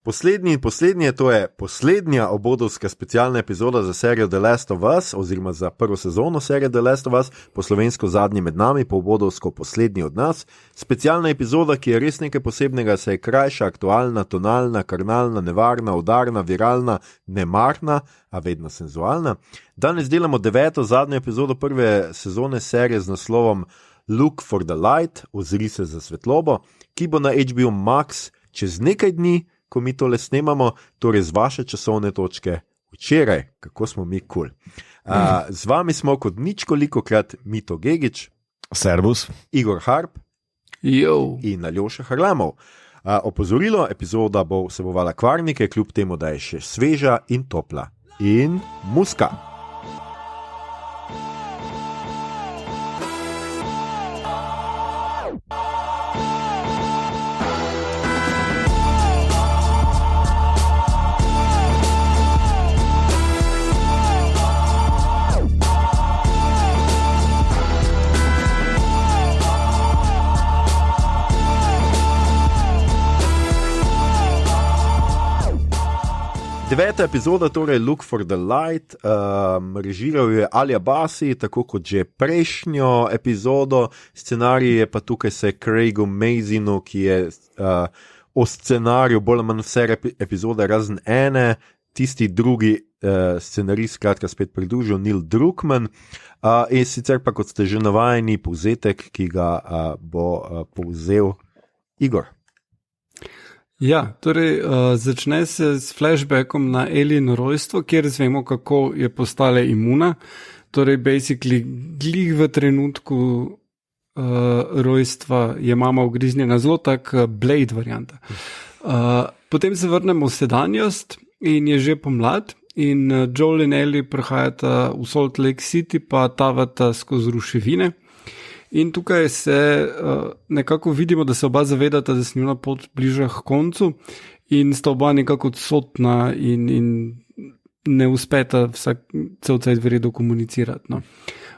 Poslednje, to je poslednja obodovska specialna epizoda za serijo The Last of Us, oziroma za prvo sezono serije The Last of Us, po slovensko zadnji med nami, po obodovsko poslednji od nas. Specialna epizoda, ki je res nekaj posebnega, se je krajša, aktualna, tonalna, karnalna, nevarna, udarna, viralna, nemarna, a vedno senzualna. Danes delamo 9. zadnjo epizodo prve sezone serije z naslovom Look for the Light, ozri se za svetlobo, ki bo na HBO Max čez nekaj dni, ko mi tole snemamo, torej z vaše časovne točke včeraj, kako smo mi cool. Z vami smo kot ničkolikokrat Mito Gegić, Servus, Igor Harp Yo. In Aljoša Harlamov. Opozorilo, epizoda bo vsebovala kvarnike, kljub temu, da je še sveža in topla. In muska. Deveta epizoda, torej Look for the Light, režiral je Alja Basi, tako kot že prejšnjo epizodo, scenarij je pa tukaj se Craigu Mazinu, ki je o scenariju bolj ali manj vse epizode razen ene, tisti drugi scenarij skratka spet pridružil Neil Druckmann, in sicer pa kot ste že navajeni povzetek, ki ga bo povzel Igor. Ja, torej začne se s flashbackom na Ellino rojstvo, kjer zvemo, kako je postala imuna. Torej, basically, glih v trenutku rojstva je mama ugriznjena, zelo tak Blade varianta. Potem se vrnemo v sedanjost in je že pomlad in Joel in Ellie prihajata v Salt Lake City, pa tavata skozi ruševine. In tukaj se nekako vidimo, da se oba zavedata, da se njuna pot bliža k koncu in sta oba nekako odsotna in ne uspeta cel cajt v redu komunicirati. No.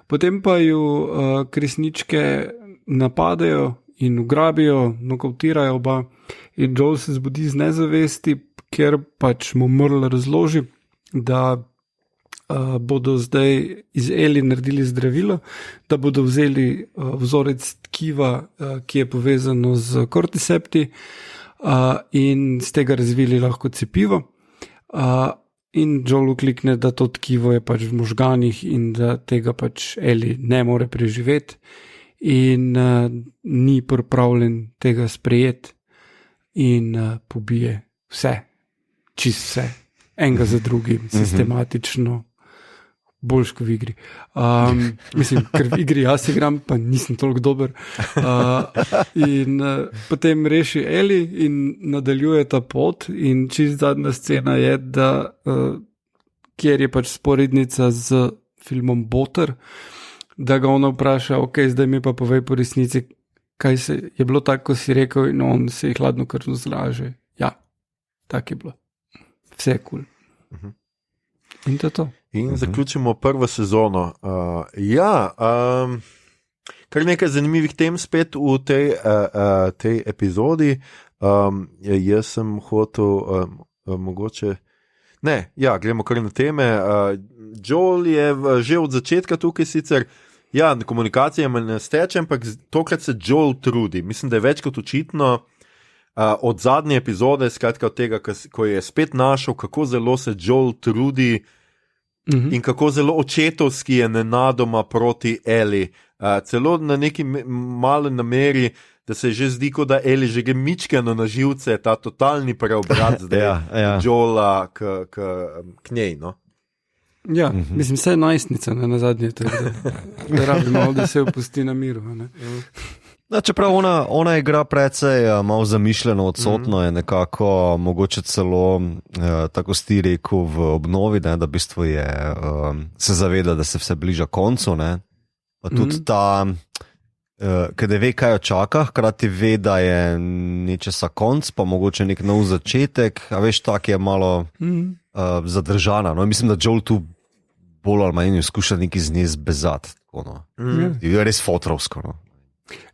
Potem pa ju kresničke napadejo in ugrabijo, nokautirajo oba in Joel se zbudi z nezavesti, ker pač mu Merle razloži, da bodo zdaj iz Ellie naredili zdravilo, da bodo vzeli vzorec tkiva, ki je povezano z kortisepti in z tega razvili lahko cepivo. In Joel klikne, da to tkivo je pač v možganih in da tega pač Ellie ne more preživeti in ni pripravljen tega sprejeti in pobije vse, čist vse, enega za drugim, sistematično. Boljš kot v igri. Mislim, ker v igri jaz igram, pa nisem toliko dober. In potem reši Ellie in nadaljuje ta pot in čist zadnja scena je, da kjer je pač sporednica z filmom Boter, da ga ona vpraša, ok, zdaj mi pa povej po resnici, kaj se je bilo tako, ko si rekel, in on se je hladno krvno zlaže. Ja, tako je bilo. Vse je cool. In to je to. In zaključimo prvo sezono. Kar nekaj zanimivih tem spet v tej epizodi. Jaz sem hotel mogoče... gremo kar na teme. Joel je že od začetka tukaj sicer, komunikacija me ne steče, ampak tokrat se Joel trudi. Mislim, da je več kot očitno od zadnje epizode, skratka od tega, ko je spet našel, kako zelo se Joel trudi in kako zelo očetovski je nenadoma proti Ellie. Celo na neki mali nameri, da se že zdi, kot da Ellie že gre mičkeno na živce, ta totalni preobrat zdaj Joela k njej, no? Ja, mislim, vse je najstnica, na zadnje, da rabimo, da se opusti na miru, ne? Čeprav ona igra precej malo zamišljeno, odsotno je nekako, mogoče celo, tako si ti rekel, v obnovi, ne, da v bistvu je, se zaveda, da se vse bliža koncu, ne. Pa tudi ta, kada ve, kaj jo čaka, hkrati ve, da je nečesa konc, pa mogoče nek nov začetek, a veš, tak je malo zadržana. No, mislim, da Joel tu bolj ali manj skuša nekaj z nje zbezati. Je res fotrovsko, no.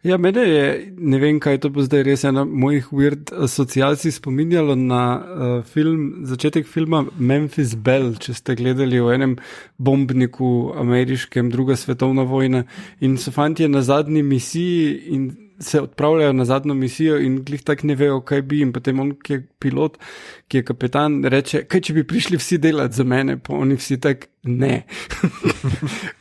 Ja, mene je, ne vem, kaj to bo zdaj res ena mojih weird asociacij spominjalo na začetek filma Memphis Belle, če ste gledali o enem bombniku ameriškem, druga svetovna vojna in so fantje na zadnji misiji in se odpravljajo na zadnjo misijo in glih tak ne vejo, kaj bi in potem on, ki je pilot, ki je kapetan, reče, kaj če bi prišli vsi delati za mene, pa oni vsi tak, ne.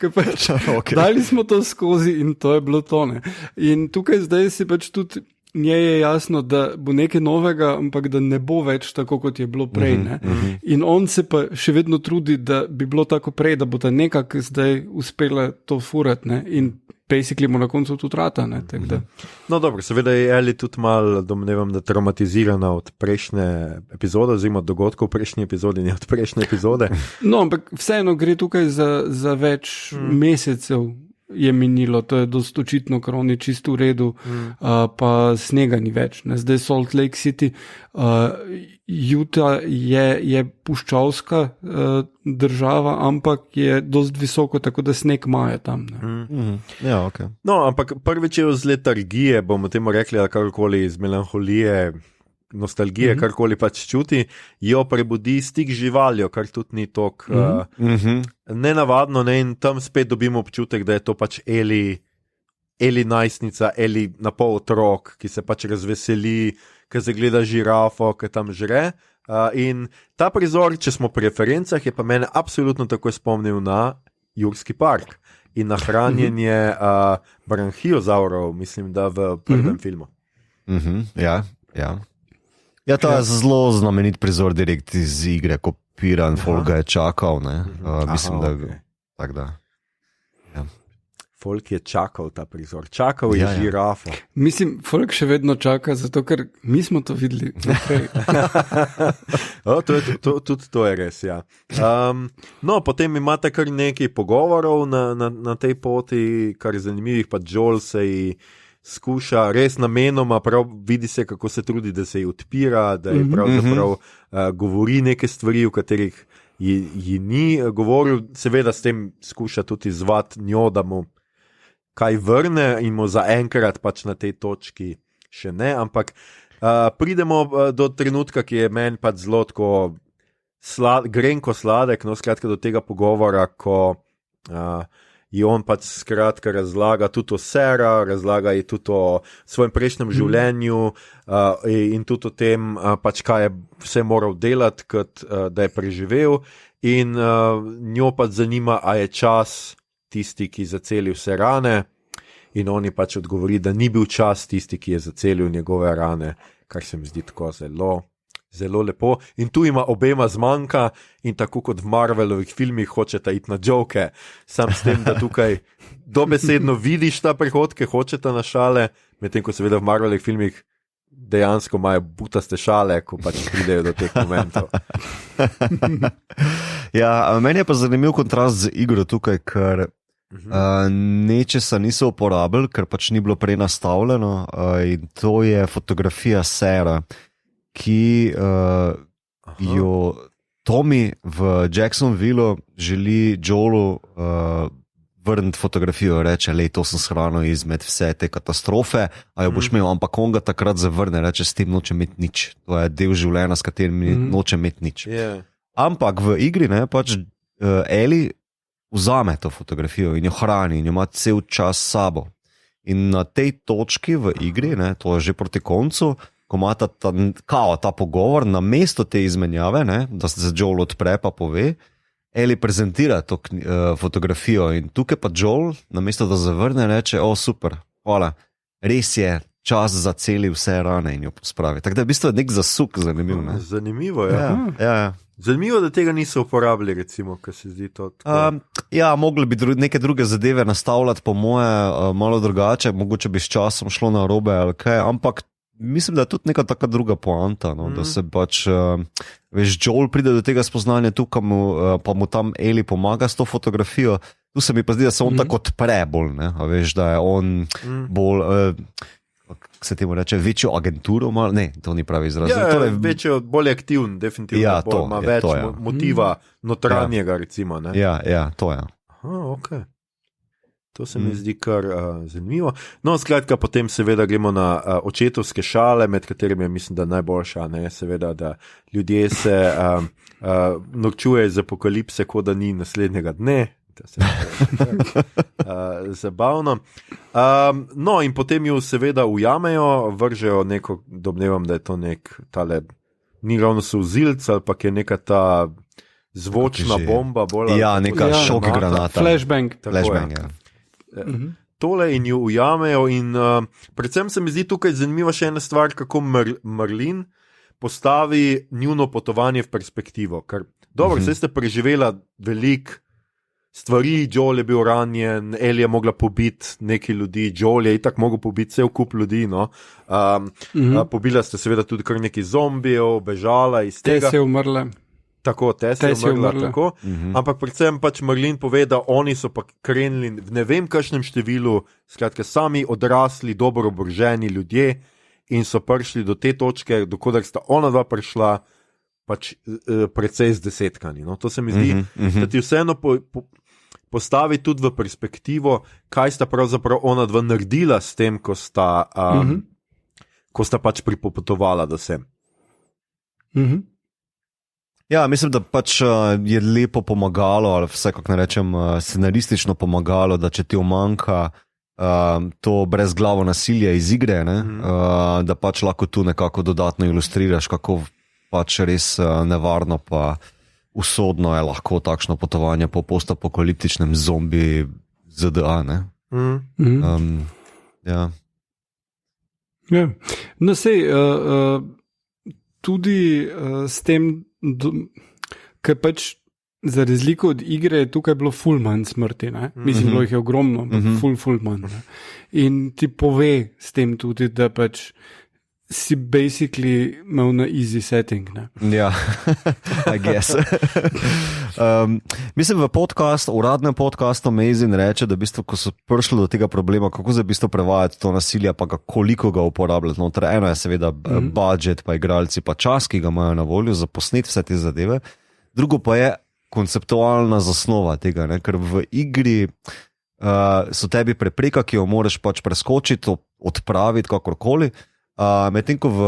Pač, okay. Dali smo to skozi in to je bilo to, ne. In tukaj zdaj se pač tudi nje je jasno, da bo nekaj novega, ampak da ne bo več tako, kot je bilo prej, ne. In on se pa še vedno trudi, da bi bilo tako prej, da bo ta nekako zdaj uspela to furati, ne. In basically mu na koncu tudi rata, ne, tako da. No dobro, seveda je Ellie tudi malo, domnevam, da traumatizirana od prejšnje epizode, oziroma dogodkov v prejšnji epizodi, ne od prejšnje epizode. No, ampak vseeno gre tukaj za več mesecev je minilo, to je dost očitno, ker on je čisto v redu, pa snega ni več. Ne. Zdaj Salt Lake City, Utah je puščavska država, ampak je dost visoko, tako da sneg imajo tam. Ne. Ja, okay. No, ampak prvič je z letargije, bomo temu rekli, ali karkoli iz melanholije, nostalgije, karkoli pač čuti, jo prebudi stik z živaljo, kar tudi ni tok nenavadno, ne, in tam spet dobimo občutek, da je to pač Ellie najstnica, Ellie na pol otrok, ki se pač razveseli, ki zagleda žirafo, ki tam žre. In ta prizor, če smo pri referencah, je pa mene absolutno tako spomnil na Jurski park in na hranjenje branchiozaurov, mislim, da v prvem filmu. Ja. Ja, to je zelo znamenit prizor direkt iz igre, ko Piran Folk ga je čakal, ne. Mislim, da tako da. Ja. Folk je čakal ta prizor, čakal je žirafo. Mislim, Folk še vedno čaka, zato ker mi smo to videli naprej. Tudi to je res, ja. No, potem imate kar nekaj pogovorov na tej poti, kar je zanimivih, pa Joel se skuša res namenoma, prav vidi se, kako se trudi, da se ji odpira, da je pravzaprav govori neke stvari, v katerih ji ni govoril, seveda s tem skuša tudi zvati njo, da mu kaj vrne in mu zaenkrat pač na tej točki še ne, ampak pridemo do trenutka, ki je meni pač zelo tako grenko sladek, no skratka do tega pogovora, ko ji on pač skratka razlaga tudi o Sera, razlaga ji tudi o svojem prejšnjem življenju in tudi o tem, pač kaj je vse moral delati, kot da je preživel in njo pač zanima, a je čas tisti, ki zaceli vse rane in on ji pač odgovori, da ni bil čas tisti, ki je zacelil njegove rane, kar se mi zdi tako zelo lepo. In tu ima obema zmanjka in tako kot v Marvelovih filmih hočeta iti na joke, sam s tem, da tukaj dobesedno vidiš ta prihodke, hočeta na šale, medtem ko seveda v Marvelovih filmih dejansko imajo butaste šale, ko pač pridejo do teh momentov. Ja, meni je pa zanimiv kontrast z igro tukaj, ker nečesa niso uporabili, ker pač ni bilo prej nastavljeno in to je fotografija Sera, ki jo Tommy v Jacksonville želi Joelu vrniti fotografijo, reče, lej, to sem shranil izmed vse te katastrofe, a jo boš imel, ampak on ga takrat zavrne, reče, s tem noče imeti nič. To je del življenja, s katerim noče imeti nič. Yeah. Ampak v igri, ne, pač Ellie vzame to fotografijo in jo hrani in jo ima cel čas s sabo. In na tej točki v igri, ne, to je že proti koncu, ko imata ta pogovor, na mesto te izmenjave, ne, da se Joel odpre pa pove, Ellie prezentira to fotografijo in tukaj pa Joel, na mesto da zavrne, reče, super, hvala, res je, čas zaceli vse rane in jo spravi. Tako da je v bistvu nek zasuk zanimiv. Ne? Zanimivo, ja. Zanimivo, da tega niso uporabili, recimo, ker se zdi to tako. Ja, mogli bi neke druge zadeve nastavljati, po moje, malo drugače, mogoče bi s časom šlo na robe ali kaj, ampak mislim, da je tudi neka taka druga poanta, no? Da se pač, veš, Joel pride do tega spoznanja tukaj, pa mu tam Ellie pomaga s to fotografijo, tu se mi pa zdi, da se on tako odpre bolj, ne? A veš, da je on bolj, kako se temu reče, večjo agenturo, ne, to ni pravi izraz. Ja, večjo, bolj aktivn, definitivno, ja, ima več motiva notranjega, recimo, ne? Ja, to je. Aha, okej. To se mi zdi kar zanimivo. No, skratka, potem seveda gremo na očetovske šale, med katerimi je, mislim, da najboljša, ne, seveda, da ljudje se norčujejo iz apokalipse, kot da ni naslednjega dne. Zabavno. No, in potem jo seveda ujamejo, vržejo neko, domnevam, da je to nek tale, ni ravno solzilc, ali pa je neka ta zvočna bomba. Ja, neka šok granata. Flashbang. Flashbang, ja. Tole in jo ujamejo in predvsem se mi zdi tukaj zanimiva še ena stvar, kako Marlin postavi njuno potovanje v perspektivo. Ker, dobro, saj ste preživela veliko stvari, Joel je bil ranjen, Ellie je mogla pobiti nekaj ljudi, Joel je itak mogel pobiti cel kup ljudi, no. Pobila ste seveda tudi kar nekaj zombijev, bežala iz tega. Te se umrle. Tako, te se umrla, tako. Ampak predvsem pač Marlin pove, da oni so pa krenili v ne vem kakšnem številu, skratka sami odrasli, dobro oboroženi ljudje in so prišli do te točke, do koder sta ona dva prišla, pač precej zdesetkani. No? To se mi zdi, da ti vseeno postavi tudi v perspektivo, kaj sta pravzaprav ona dva naredila s tem, ko sta pač pripotovala do sem. Ja, mislim, da pač je lepo pomagalo, ali vse, kako ne rečem, scenaristično pomagalo, da če ti omanjka to brezglavo nasilje iz igre, ne, da pač lahko tu nekako dodatno ilustriraš, kako pač res nevarno pa usodno je lahko takšno potovanje po postapokaliptičnem zombi ZDA. Ne? Ja. Ja. No, sej, tudi s tem, ker pač za razliko od igre je tukaj bilo ful manj smrti, ne? Mislim, bilo jih je ogromno, ful manj. Ne? In ti pove s tem tudi, da pač si basically imel na easy setting. Ne? Ja, I guess. Mislim, v uradnem podcastu Amazing reče, da v bistvu, ko so prišli do tega problema, kako za v bistvu prevajati to nasilje, pa koliko ga uporabljati. No, eno je seveda budget, pa igralci, pa čas, ki ga imajo na voljo za posnet vse te zadeve. Drugo pa je konceptualna zasnova tega, ne? Ker v igri so tebi prepreka, ki jo moraš pač preskočiti, odpraviti, kakorkoli. Medtem ko v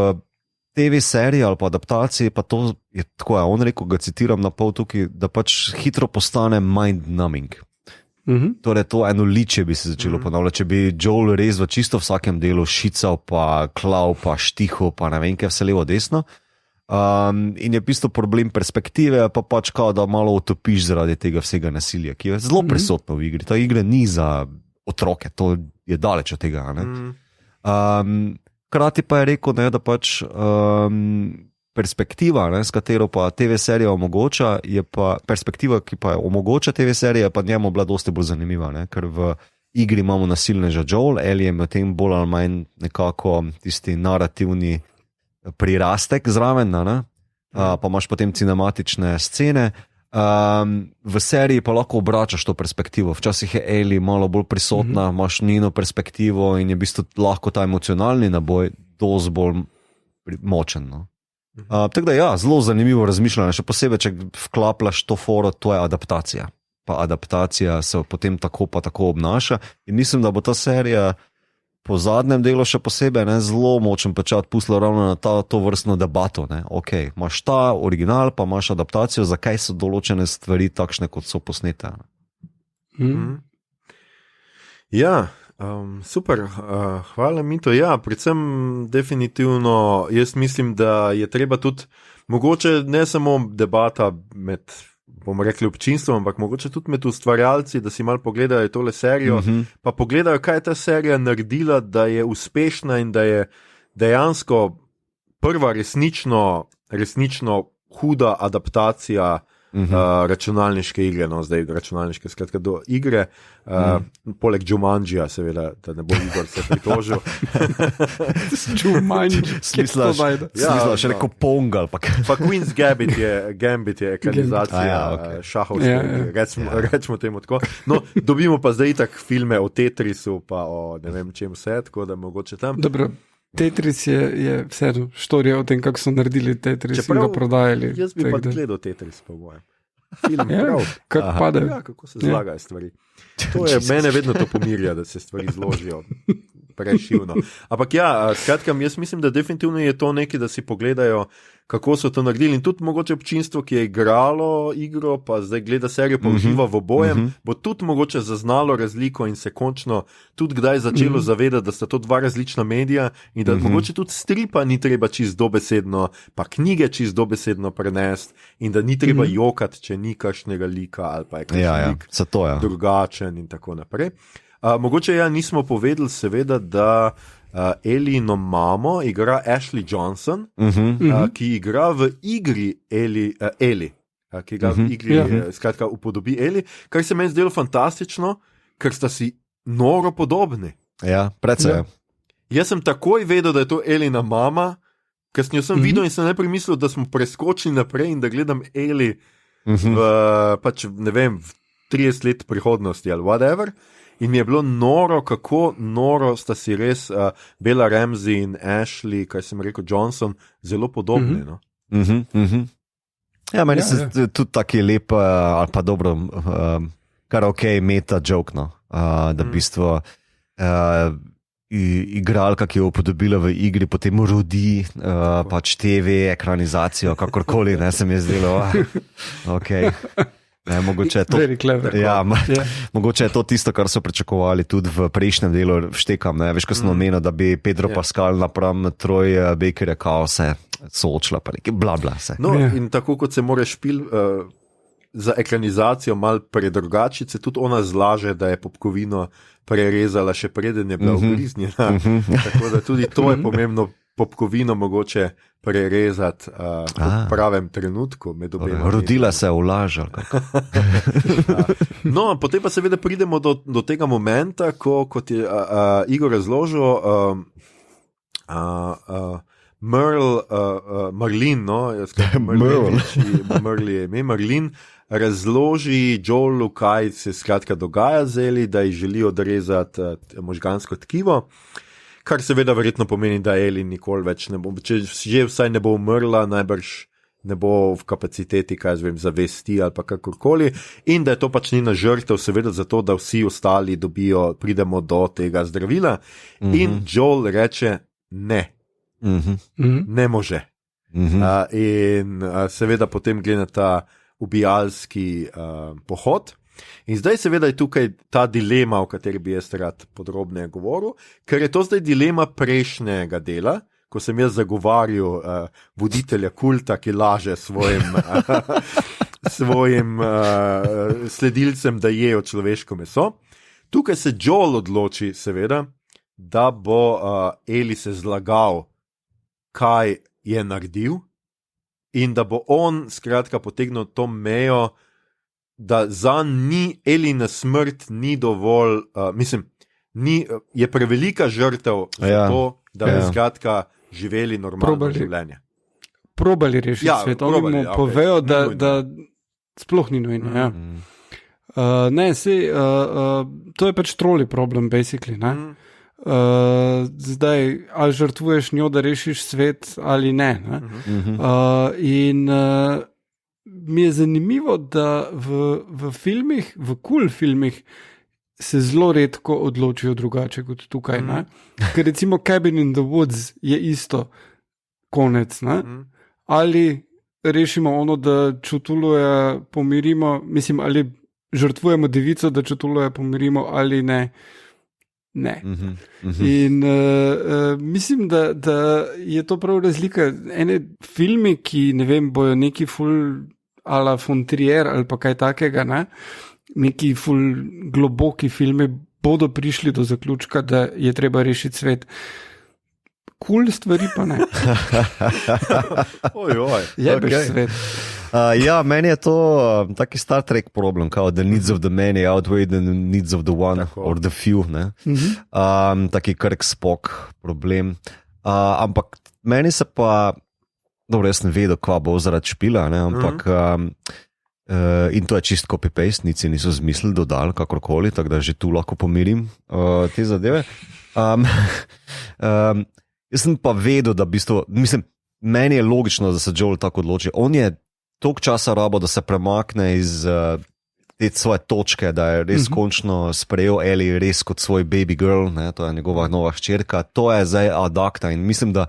TV seriji ali pa adaptaciji, pa to je tako, on rekel, ga citiram na pol tukaj, da pač hitro postane mind-numbing. Torej to eno liče bi se začelo ponavljati, če bi Joel res v čisto vsakem delu šical, pa klav, pa štihal, pa ne vem, kaj vse levo desno. In je v bistvu problem perspektive, pa pač kao, da malo utopiš zaradi tega vsega nasilja, ki je zelo prisotno v igri. Ta igra ni za otroke, to je daleč od tega. Krati pa je rekel, ne, da pač perspektiva, ne, s katero pa TV serija omogoča, je pa perspektiva, ki pa omogoča TV serija, pa njemu bila dosti bolj zanimiva, ne, ker v igri imamo nasilneža Joel, Ellie je med tem bolj ali manj nekako tisti narativni prirastek zraven, ne, pa imaš potem cinematične scene. V seriji pa lahko obračaš to perspektivo. Včasih je Ellie malo bolj prisotna, imaš njeno perspektivo in je v bistvu lahko ta emocionalni naboj dosti bolj močen. No? Tako da ja, zelo zanimivo razmišljanje, še posebej, če vklaplaš to foro, to je adaptacija. Pa adaptacija se potem tako pa tako obnaša in mislim, da bo ta serija po zadnjem delu še posebej zelo močen pečat pustila ravno na to vrstno debato. Ok, imaš ta original, pa imaš adaptacijo, zakaj so določene stvari takšne, kot so posnete. Ja, super, hvala Mito. Ja, predvsem definitivno jaz mislim, da je treba tudi mogoče ne samo debata med, bomo rekli, občinstvom, ampak mogoče tudi med ustvarjalci, da si malo pogledajo tole serijo, pa pogledajo, kaj je ta serija naredila, da je uspešna in da je dejansko prva resnično huda adaptacija računalniške igre, no zdaj računalniške, skratka do igre, poleg Jumanjija, seveda, da ne bo Igor se pritožil. Jumanji, smisla še neko Pongal. Pa Queen's Gambit je ekranizacija šahovske, rečemo temu tako. No, dobimo pa zdaj tak filme o Tetrisu, pa o ne vem čem vse, tako da mogoče tam. Dobro. Tetris je vse štorija o tem, kako so naredili Tetris in ga prodajali. Jaz bi pa gledal Tetris, po mojem. film prav. Kako pade. Ja, kako se zlagajo stvari. Mene vedno to pomirja, da se stvari zložijo prešivno. Ampak ja, skratka, jaz mislim, da definitivno je to nekaj, da si pogledajo, kako so to naredili. In tudi mogoče občinstvo, ki je igralo igro, pa zdaj gleda serijo, pa uživa v obojem, bo tudi mogoče zaznalo razliko in se končno tudi kdaj začelo zavedati, da sta to dva različna medija in da mogoče tudi stripa ni treba čist dobesedno, pa knjige čist dobesedno prenesti in da ni treba jokati, če ni kakšnega lika ali pa je kakšen lik drugačen in tako naprej. Mogoče nismo povedali seveda, da Elino mamo igra Ashley Johnson, ki igra v igri Eli, ki ga v igri skratka upodobi Eli, kar se meni zdelo fantastično, ker sta si noro podobni. Ja, predvsem. Jaz sem takoj vedel, da je to Elina mama, ker sem jo videl in sem najprej mislil, da smo preskočili naprej in da gledam Eli pač, ne vem, v 30 let prihodnosti ali whatever. In mi je bilo noro, kako noro sta si res Bella Ramsey in Ashley, kaj sem rekel, Johnson, zelo podobni. No? Ja, meni se tudi taki lep, ali pa dobro, kar meta joke, no? Da v bistvu igralka, ki jo upodobila v igri, potem rodi pač TV, ekranizacijo, kakorkoli, ne, se mi je zdelo, Ne, mogoče, mogoče je to tisto, kar so pričakovali tudi v prejšnjem delu, štekam, ne, veš, ko sem omenil, da bi Pedro Pascal napram Troy Baker kao se soočila, pa nekaj bla se. No, in tako kot se mora špil za ekranizacijo mal predrugačiti, se tudi ona zlaže, da je popkovino prerezala še preden je bila ugriznjena. Tako da tudi to je pomembno, popkovino mogoče prerezati v pravem trenutku med obema. Rodila se je v laž. No, potem pa seveda pridemo do tega momenta, kot je Igor razložil, Marlin, no, Marlin razloži Joelu, kaj se skratka dogaja z Eli, da ji želi odrezati možgansko tkivo. Kar seveda verjetno pomeni, da Eli nikoli več ne bo, če že vsaj ne bo umrla, najbrž ne bo v kapaciteti, kaj zvem, zavesti ali pa kakorkoli, in da je to pač njena žrtev, seveda zato, da vsi ostali pridemo do tega zdravila. In Joel reče ne, ne može. In seveda potem gre na ta ubijalski pohod. In zdaj seveda je tukaj ta dilema, o kateri bi jaz rad podrobneje govoril, ker je to zdaj dilema prejšnjega dela, ko sem jaz zagovarjal voditelja kulta, ki laže svojim sledilcem, da jejo človeško meso. Tukaj se Joel odloči seveda, da bo Eli se zlagal, kaj je naredil in da bo on skratka potegnil to mejo, da za Elina smrt ni dovolj, je prevelika žrtev za to, da bi skratka živeli normalno življenje. Probali rešiti svet, oni mu povejo, da sploh ni nujno. Ja. Ne, to je pač troli problem, basically, ne? Zdaj, ali žrtvuješ njo, da rešiš svet ali ne. In mi je zanimivo, da v filmih, v cool filmih se zelo redko odločijo drugače kot tukaj. Ker recimo Cabin in the Woods je isto konec. Ali rešimo ono, da Čutuluje pomirimo, ali žrtvujemo devico, da Čutuluje pomirimo ali ne. Ne. In mislim, da je to prav razlika. Ene filmi, ki ne vem, bojo neki ful a la von Trier ali pa kaj takega, ne? Neki ful globoki filmi bodo prišli do zaključka, da je treba rešiti svet. Cool stvari pa ne. Jebeš svet. Ja, meni je to taki Star Trek problem, kao the needs of the many outweigh the needs of the one or the few, ne? Taki Kirk Spock problem. Ampak meni se pa, dobro, jaz ne vedel, kva bo zaradi špila, ne? Ampak in to je čist copy-paste, niso zmislili, dodali, kakorkoli, tako da že tu lahko pomirim te zadeve. Jaz sem pa vedel, da v bistvu, meni je logično, da se Joel tako odloči. On je toliko časa rabo, da se premakne iz te svoje točke, da je res končno sprejel Ellie res kot svoj baby girl, ne, to je njegova nova hčerka, to je zdaj adakta in mislim, da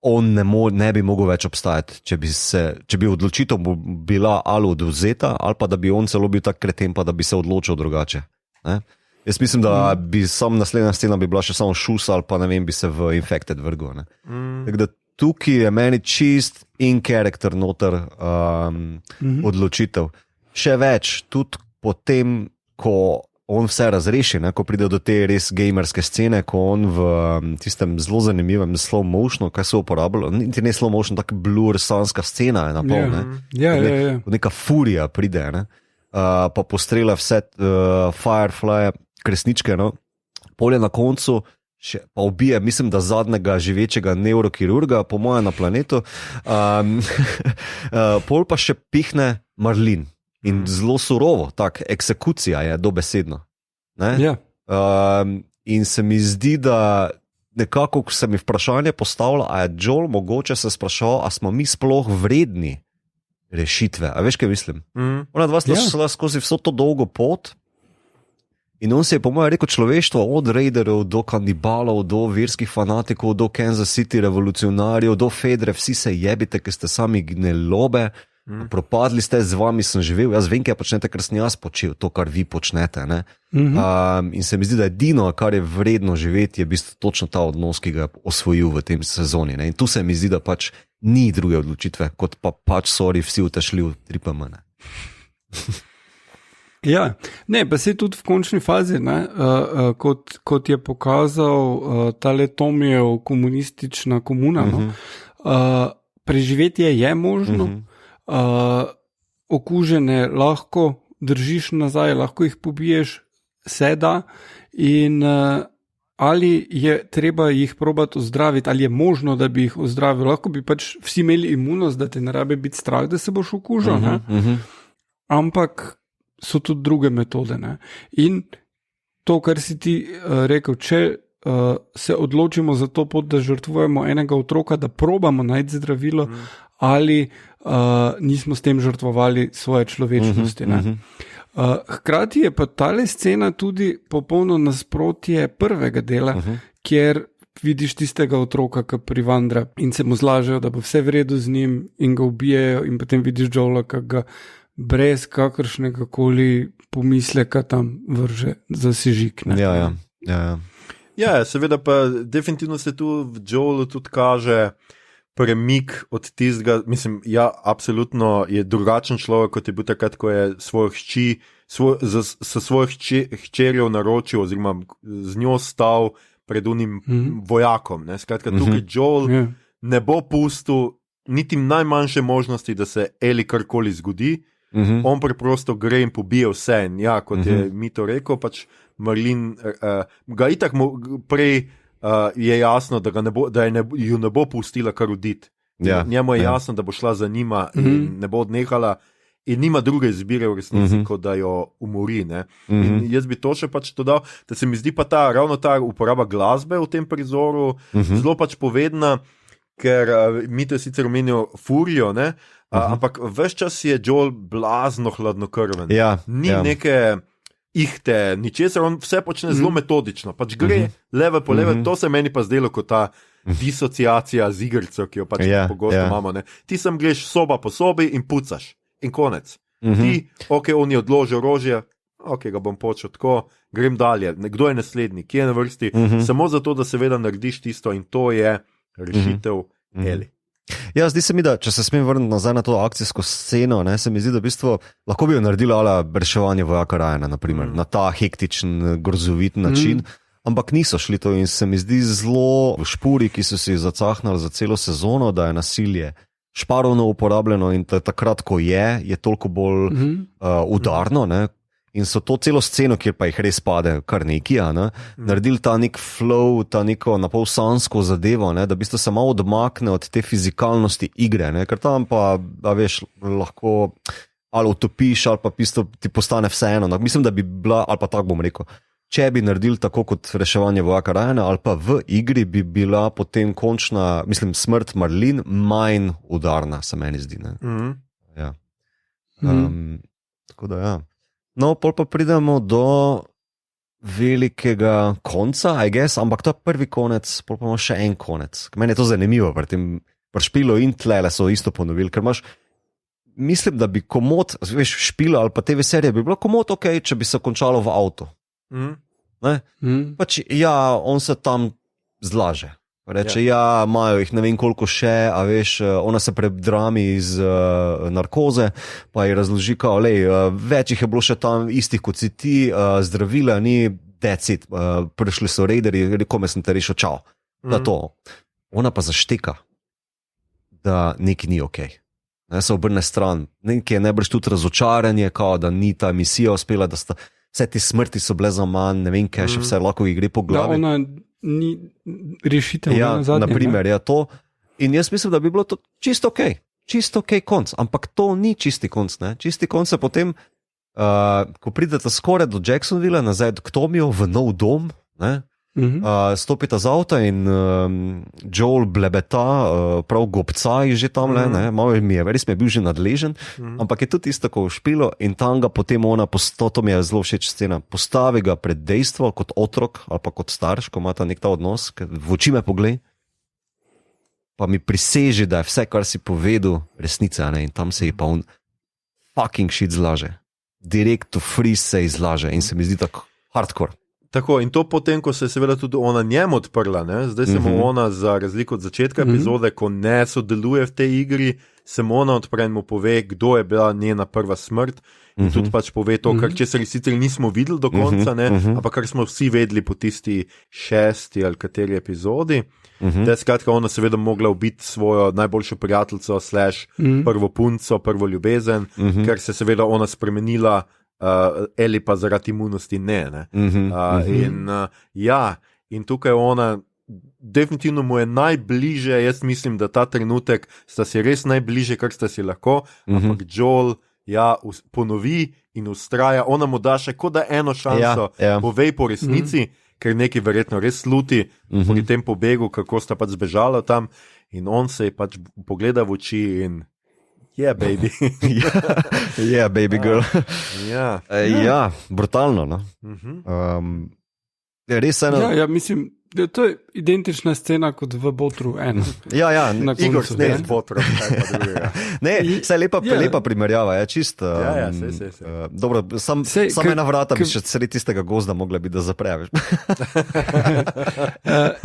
on ne bi mogel več obstajati, če bi odločitev bila ali odvzeta, ali pa da bi on celo bil tak kreten, pa da bi se odločil drugače. Ne? Jaz mislim, da bi sam naslednja scena bi bila še samo šus, ali pa ne vem, bi se v Infected vrgel. Tako da tukaj je meni čist in character noter odločitev. Še več, tudi potem, ko on vse razreši, ne, ko pride do te res gamerske scene, ko on v tistem zelo zanimivem slow motionu, kaj so uporabljali, niti ne slow motion, tak blur, sanska scena je napol, ne. Neka furija pride, ne. Pa postrela vse Firefly, kresničke, no. Polje na koncu, pa ubije, mislim, da zadnjega živečega neurokirurga, po mojem na planetu, pol pa še pihne Marlene. In zelo surovo, tak, eksekucija je dobesedno. Ne? In se mi zdi, da nekako, ko se mi vprašanje postavlja, a je Joel mogoče se sprašal, a smo mi sploh vredni rešitve. A veš, kaj mislim? Ona dva sta šla skozi vso to dolgo pot in on si je po mojem rekel človeštvo od raiderov do kanibalov, do verskih fanatikov, do Kansas City revolucionarjev, do Fedre, vsi se jebite, ker ste sami gnelobe, propadli ste, z vami sem živel, jaz vem, kaj počnete, ker sem jaz počel to, kar vi počnete. Ne? In se mi zdi, da edino, kar je vredno živeti, je v bistvu točno ta odnos, ki ga je osvojil v tem sezoni. Ne? In tu se mi zdi, da pač ni druge odločitve, kot pa pač vsi utešli v 3PM. Ja, ne, pa se tudi v končni fazi, ne, kot je pokazal tale Tomijev komunistična komuna, no, preživetje je možno, okužene lahko držiš nazaj, lahko jih pobiješ, se da in ali je treba jih probati ozdraviti, ali je možno, da bi jih ozdravil, lahko bi pač vsi imeli imunost, da te ne rabe biti strah, da se boš okužil, ampak so tudi druge metode. Ne? In to, kar si ti rekel, če se odločimo za to pot, da žrtvujemo enega otroka, da probamo najti zdravilo, ali nismo s tem žrtvovali svoje človečnosti. Hkrati je pa tale scena tudi popolno nasprotje prvega dela, kjer vidiš tistega otroka, ki privandra in se mu zlažejo, da bo vse v redu z njim in ga ubijejo in potem vidiš Joela, ki ga brez kakršnega koli pomisleka tam vrže za sežig. Ja, seveda pa definitivno se tu v Joelu tudi kaže premik od tistega, mislim, ja, absolutno je drugačen človek, kot je bil takrat, ko je svojo hčerjo naročil oziroma z njo stal pred unim vojakom. Ne? Skratka, tukaj Joel ne bo pustil niti najmanjše možnosti, da se Ellie karkoli zgodi, on preprosto gre in pobije vse. In ja, kot je Mito rekel, pač Marlene ga itak prej je jasno, da ju ne bo pustila kar uditi. Njemu je jasno, da bo šla za njima in ne bo odnehala in nima druge izbire v resnici, kot da jo umori. Ne? In jaz bi to še pač dodal, da se mi zdi pa ravno ta uporaba glasbe v tem prizoru zelo pač povedna, ker Mito je sicer omenil furijo, ne? Ampak ves čas je Joel blazno hladnokrven. Ni neke ihte, ničesar, on vse počne zelo metodično, pač gre leve po leve, to se meni pa zdelo kot ta disociacija z igrico, ki jo pač pogosto imamo. Ne? Ti sem greš soba po sobi in pucaš in konec. Ti, on je odložil orožje, ga bom počel tako, grem dalje, kdo je naslednji, kje je na vrsti, samo zato, da seveda narediš tisto in to je rešitev Ellie. Ja, zdi se mi, da če se smem vrniti nazaj na to akcijsko sceno, ne, se mi zdi, da v bistvu lahko bi jo naredila reševanje vojaka Ryana, naprimer, na ta hektičen, grozovit način, ampak niso šli to in se mi zdi zelo v špuri, ki so si zacahnali za celo sezono, da je nasilje šparovno uporabljeno in takrat, ko je toliko bolj udarno, ne, in so to celo sceno, kjer pa jih res pade kar neki, naredili ta nek flow, ta neko napol sansko zadevo, ne, da v bistvu se malo odmakne od te fizikalnosti igre, ne, ker tam pa, veš, lahko ali utopiš, ali pa v bistvu ti postane vseeno. No, mislim, da bi bila, ali pa tako bom rekel, če bi naredili tako kot reševanje vojaka Ryana, ali pa v igri bi bila potem končna, mislim, smrt Marlene manj udarna, se meni zdi. Ne. Ja. Tako da, ja. No, pol pa pridemo do velikega konca, I guess, ampak to je prvi konec, pol pa imamo še en konec. Meni je to zanimivo, pri Špilu in Tlele so isto ponovili, ker imaš, mislim, da bi komod, veš, Špilo ali pa TV serije bi bilo komod ok, če bi se končalo v avtu. Pač, ja, on se tam zlaže. Reče, ja, imajo jih ne vem koliko še, a veš, ona se predrami iz narkoze, pa ji razloži, kao, lej, več jih je bilo še tam istih kot si ti, zdravila ni, decit, prišli so rejderji, kome sem te rešil, čau. Da to. Ona pa zašteka, da nekaj ni ok. Ne, se obrne stran, nekaj je najbrž tudi razočaranje, kao, da ni ta misija uspela, da sta, vse te smrti so bile za manj, ne vem kaj, še vse lahko jih gre po glavi. Da ona ni rešitev. Ja, naprimer, je to. In jaz mislim, da bi bilo to čisto ok konc, ampak to ni čisti konc. Ne? Čisti konc je potem, ko pridete skoraj do Jacksonville, nazaj k Tomiju v nov dom, ne? Stopite z avta in Joel blebeta, prav gobca je že tam, malo mi je, res mi je bil že nadležen, ampak je tudi isto kot v Špilu in tam ga potem ona, to mi je zelo všeč scena, postavi ga pred dejstvo kot otrok ali pa kot starš, ko imata nek ta odnos, v oči me poglej, pa mi priseži, da je vse, kar si povedal, resnica, ne? In tam se je pa on fucking shit zlaže. Direct to freeze se izlaže in se mi zdi tako hardcore. Tako, in to potem, ko se je seveda tudi ona njemu odprla, ne? Zdaj se mu ona, za razliko od začetka epizode, ko ne sodeluje v tej igri, se mu ona odpre in mu pove, kdo je bila njena prva smrt in tudi pač pove to, kar česar sicer nismo videli do konca, ne? Ampak kar smo vsi vedeli po tisti 6. ali kateri epizodi, da je skratka ona seveda mogla ubiti svojo najboljšo prijateljico / prvo punco, prvo ljubezen, ker se seveda ona spremenila, Eli pa zaradi imunosti ne. In tukaj ona definitivno mu je najbliže, jaz mislim, da ta trenutek sta si res najbliže, kar sta si lahko, ampak Joel ponovi in ustraja, ona mu da še kot da eno šanso, povej po resnici, ker nekaj verjetno res sluti pri tem pobegu, kako sta pač zbežala tam in on se je pač pogleda v oči in yeah, baby. Yeah, baby girl. Ja, brutalno. No? Res eno. Ja, mislim, da to je identična scena kot v Botru 1. Ja, Igor Snez z Botrom. Ne, saj lepa primerjava, je čist. Dobro, sam ena vrata bi še sredi tistega gozda mogla biti, da zaprejaveš.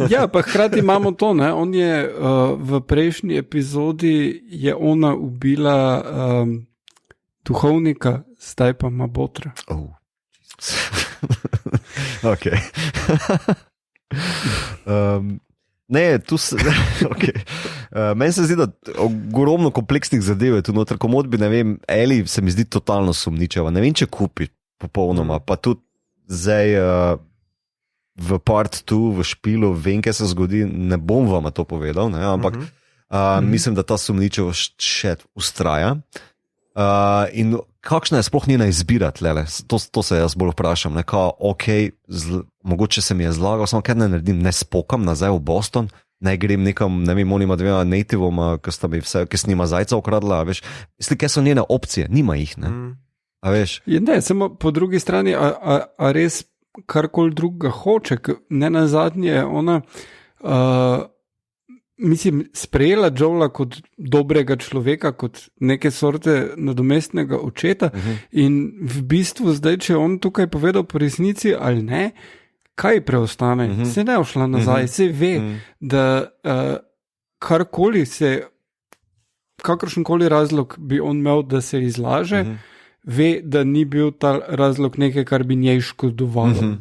Ja, pa hkrati imamo to, ne, on je v prejšnji epizodi je ona ubila duhovnika, zdaj pa ima Botra. Ok. Ne, tu se meni se zdi, da ogromno kompleksnih zadev je tu noter, komod bi, ne vem, Eli se mi zdi totalno sumničava, ne vem, če kupi popolnoma, pa tudi zdaj v part 2 v Špilu vem, kaj se zgodi, ne bom vam to povedal, ne, ampak mislim, da ta sumničava še ustraja. In kakšna je sploh njena izbira tlele? To se jaz bolj vprašam, nekaj, mogoče se mi je zlagal, samo kaj ne naredim, ne spokam nazaj v Boston, ne grem nekam, ne vem, onima dvema nativoma, ki snima zajca ukradla, veš, misli, kaj so njene opcije, nima jih, ne? A veš? Ne, samo po drugi strani, a res karkoli drugega hoče, ne nazadnje ona mislim, sprejela Joela kot dobrega človeka, kot neke sorte nadomestnega očeta in v bistvu zdaj, če on tukaj povedal po resnici ali ne, kaj preostane? Se ne ošla nazaj, se ve, da karkoli se, kakršenkoli razlog bi on imel, da se izlaže, ve, da ni bil ta razlog nekaj, kar bi njej škodovalo.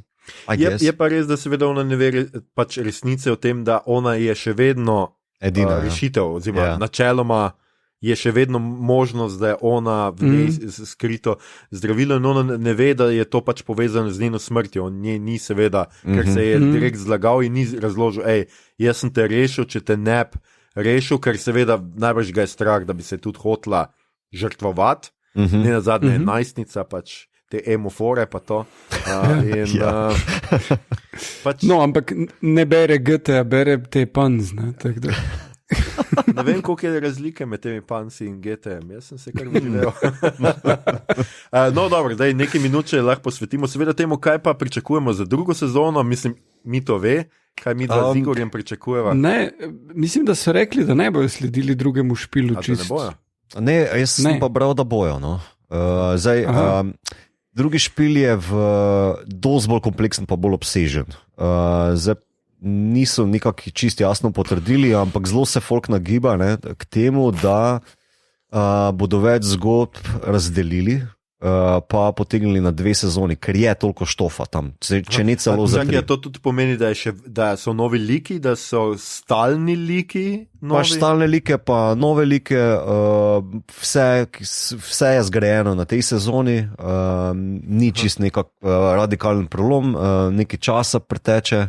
Je pa res, da seveda ona ne ve pač resnice o tem, da ona je še vedno edina rešitev, oziroma načeloma je še vedno možnost, da je ona v njej skrito zdravilo in ona ne ve, da je to pač povezano z njeno smrtjo. On njej ni seveda, ker se je direkt zlagal in ni razložil, jaz sem te rešil, če te ne bi rešil, ker seveda najbrž ga je strah, da bi se tudi hotla žrtvovati, ne nazadnje je najstnica pač te emofore pa to. No, ampak ne bere GT, bere te panz, ne, tako da. Ne vem, koliko je razlike med temi Pansi in GTM. Jaz sem se kar videl. No, dobro, zdaj nekaj minut, če lahko posvetimo seveda temu, kaj pa pričakujemo za drugo sezono. Mislim, mi to ve, kaj mi z Igorjem pričakujemo. Ne, mislim, da so rekli, da ne bojo sledili drugemu špilu. Ne, jaz sem pa bral, da bojo. No. Drugi špil je dosti bolj kompleksen, pa bolj obsežen. Zdaj niso nekako čisto jasno potrdili, ampak zelo se folk nagiba k temu, da bodo več zgodb razdelili, pa potegnili na 2 sezoni, ker je toliko štofa tam. Če ne celo za 3. To tudi pomeni, da so novi liki, da so stalni liki. Paš stalne like, pa nove like, vse je zgrajeno na tej sezoni, ni čist nekak radikalen prelom, nekaj časa preteče,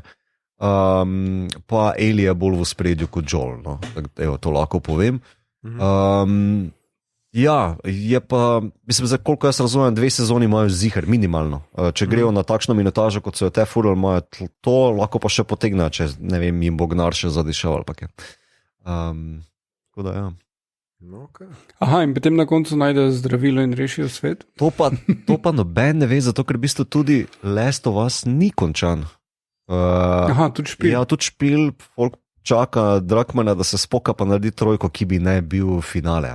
pa Eli je bolj v spredju kot Joel, no. Evo, to lahko povem. Ja, je pa, mislim, za koliko jaz razumem, 2 sezoni imajo ziher, minimalno. Če grejo na takšno minutažo, kot so jo te furali, imajo to, lahko pa še potegna, če ne vem, jim bo Gnar še zadišal ali pa kaj. Tako da, ja. Okay. Aha, in potem na koncu najdejo zdravilo in rešijo svet? To pa noben ne ve, zato ker v bistvu tudi Last of Us ni končan. Aha, tudi špil. Ja, tudi špil, folk čaka Druckmana, da se spoka pa naredi trojko, ki bi ne bil finale.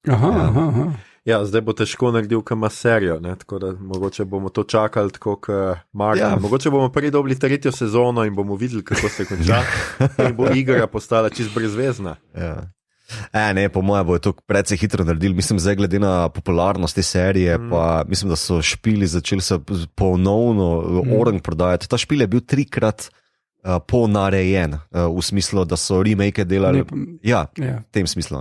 Aha. Ja, zdaj bo težko naredil kama serijo, tako da mogoče bomo to čakali tako kot Martin. Ja. Mogoče bomo prvi dobili 3. sezono in bomo videli, kako se konča in bo igra postala čist brezvezna. Ja. Ne, po mojem bo je to precej hitro naredil. Mislim, zdaj glede na popularnost te serije, pa mislim, da so špili začeli se ponovno orang prodajati. Ta špil je bil 3-krat ponarejen, v smislu, da so remake delali. Ja, v tem smislu.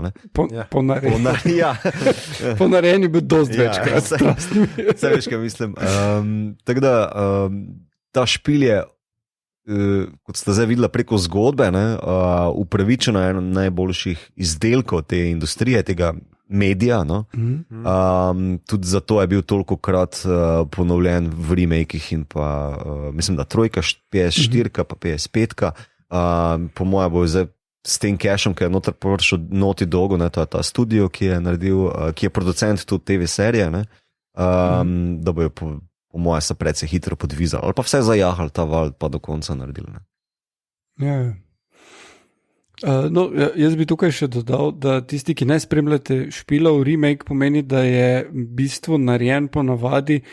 Ponarejen je bil dosti večkrat. Vse veš, kaj mislim. Tako da, ta špil je, kot ste zdaj videli preko zgodbe, upravičeno je eno najboljših izdelkov te industrije, tega medija. No? Tudi zato je bil tolikokrat ponovljen v remakih in pa mislim, da 3, PS4, pa PS5. Po mojem bo zdaj s tem cashom, ki je noter prišel Naughty Dog, to je ta studio, ki je producent tudi TV serije, da bojo po mojem se precej hitro podvizali, ali pa vse zajahali ta val, pa do konca naredili. Ja. Jaz bi tukaj še dodal, da tisti, ki ne spremljate špilov, remake pomeni, da je v bistvu narejen po navadi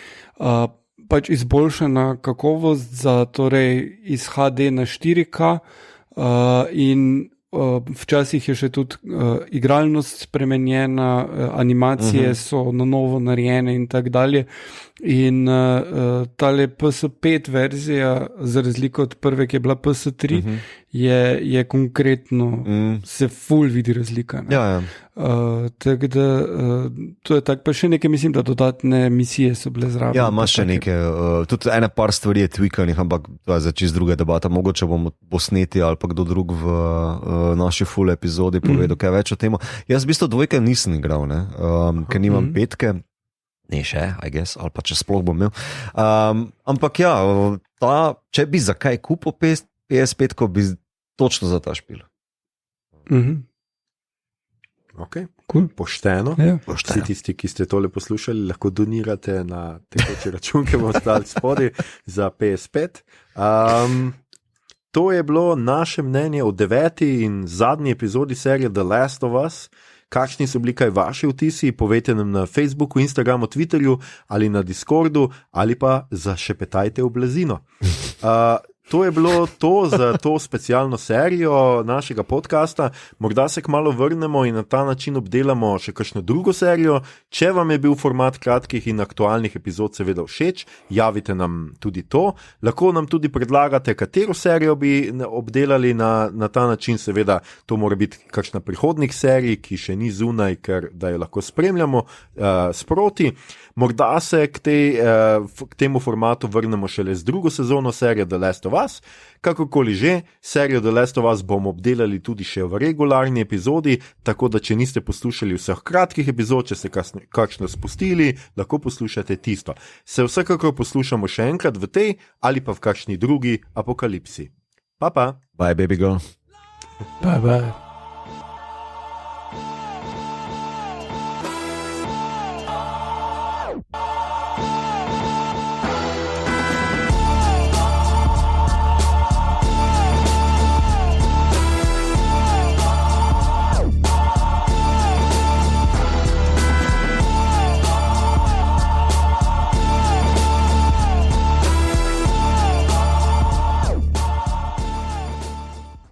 pač izboljšana kakovost za torej iz HD na 4K in včasih je še tudi igralnost spremenjena, animacije so na novo narejene in tako dalje. In tale PS5 verzija, za razliko od prve, ki je bila PS3, je konkretno, se ful vidi razlika. Ja. Tako da, to je tako, pa še nekaj, mislim, da dodatne misije so bile zraven. Ja, imaš še nekaj, tudi ene par stvari je tweakanih, ampak to je za čist druga debata, mogoče bomo posneti ali pa kdo drug v naši full epizodi povedal kaj več o temu. Jaz v bistvu 2 nisem igral, ker nimam 5. Ne še, I guess, ali pa če sploh bom imel. Ampak ja, če bi za kaj kupil PS5, ko bi točno za ta špil. Ok, cool. Pošteno. Ja. Vsi tisti, ki ste tole poslušali, lahko donirate na tekoči račun, ki bomo ostali spodaj za PS5. To je bilo naše mnenje o 9. in zadnji epizodi serije The Last of Us. Kakšni so bili kaj vaši vtisi, povejte nam na Facebooku, Instagramu, Twitterju ali na Discordu ali pa zašepetajte v blazino. To je bilo to za to specialno serijo našega podcasta. Morda se kmalu vrnemo in na ta način obdelamo še kakšno drugo serijo. Če vam je bil format kratkih in aktualnih epizod seveda všeč, javite nam tudi to. Lahko nam tudi predlagate, katero serijo bi obdelali na ta način. Seveda to mora biti kakšna prihodnih serij, ki še ni zunaj, ker da jo lahko spremljamo sproti. Morda se k temu formatu vrnemo šele z drugo sezono serije The Last of Us. Kakorkoli že, serijo The Last of Us bomo obdelali tudi še v regularni epizodi, tako da če niste poslušali vseh kratkih epizod, če ste kakšno spustili, lahko poslušate tisto. Se vsekakor poslušamo še enkrat v tej ali pa v kakšni drugi apokalipsi. Pa. Bye, baby girl. Bye.